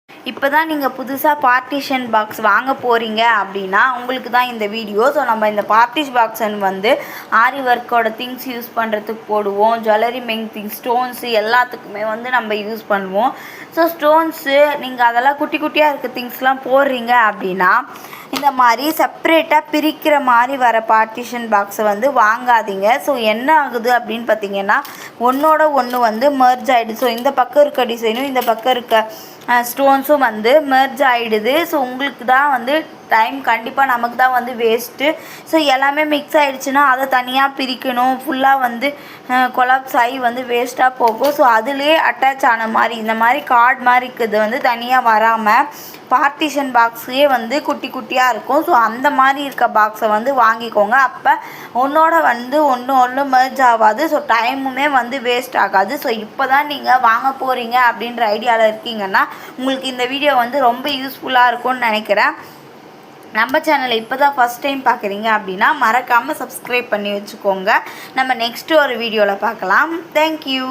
இப்போ தான் நீங்கள் புதுசாக பார்ட்டிஷன் பாக்ஸ் வாங்க போகிறீங்க அப்படின்னா உங்களுக்கு தான் இந்த வீடியோ. ஸோ நம்ம இந்த பார்ட்டிஷன் பாக்ஸன் வந்து ஆரி ஒர்க்கோட திங்ஸ் யூஸ் பண்ணுறதுக்கு போடுவோம். ஜுவல்லரி மேக்கிங் திங்ஸ், ஸ்டோன்ஸு எல்லாத்துக்குமே வந்து நம்ம யூஸ் பண்ணுவோம். ஸோ ஸ்டோன்ஸு நீங்கள் அதெல்லாம் குட்டி குட்டியாக இருக்க திங்ஸ்லாம் போடுறீங்க அப்படின்னா இந்த மாதிரி செப்ரேட்டாக பிரிக்கிற மாதிரி வர பார்ட்டிஷன் பாக்ஸை வந்து வாங்காதீங்க. ஸோ என்ன ஆகுது அப்படின்னு பார்த்தீங்கன்னா ஒன்றோட ஒன்று வந்து மெர்ஜ் ஆகிடுது. ஸோ இந்த பக்கம் இருக்க டிசைனும் இந்த பக்கம் இருக்க ஸ்டோன்ஸும் வந்து மெர்ஜ் ஆகிடுது. ஸோ உங்களுக்கு தான் வந்து டைம் கண்டிப்பாக நமக்கு தான் வந்து வேஸ்ட்டு. ஸோ எல்லாமே மிக்ஸ் ஆகிடுச்சுன்னா அதை தனியாக பிரிக்கணும், ஃபுல்லாக வந்து கொலாப்ஸ் ஆகி வந்து வேஸ்ட்டாக போகும். ஸோ அதுலேயே அட்டாச் ஆன மாதிரி இந்த மாதிரி கார்டு மாதிரி இருக்கிறது வந்து தனியாக வராமல் பார்ட்டிஷன் பாக்ஸே வந்து குட்டி குட்டியாக இருக்கும். ஸோ அந்த மாதிரி இருக்க பாக்ஸை வந்து வாங்கிக்கோங்க. அப்போ ஒன்றோட வந்து ஒன்று மெர்ஜ் ஆகாது. ஸோ டைமுமே வந்து வேஸ்ட் ஆகாது. ஸோ இப்போ தான் நீங்கள் வாங்க போகிறீங்க அப்படின்ற ஐடியாவில் இருக்கீங்கன்னா உங்களுக்கு இந்த வீடியோ வந்து ரொம்ப யூஸ்ஃபுல்லாக இருக்கும்னு நினைக்கிறேன். நம்ம சேனலை இப்போ தான் ஃபஸ்ட் டைம் பார்க்குறீங்க அப்படின்னா மறக்காமல் சப்ஸ்கிரைப் பண்ணி வச்சுக்கோங்க. நம்ம நெக்ஸ்ட்டு ஒரு வீடியோவில் பார்க்கலாம். தேங்க்யூ.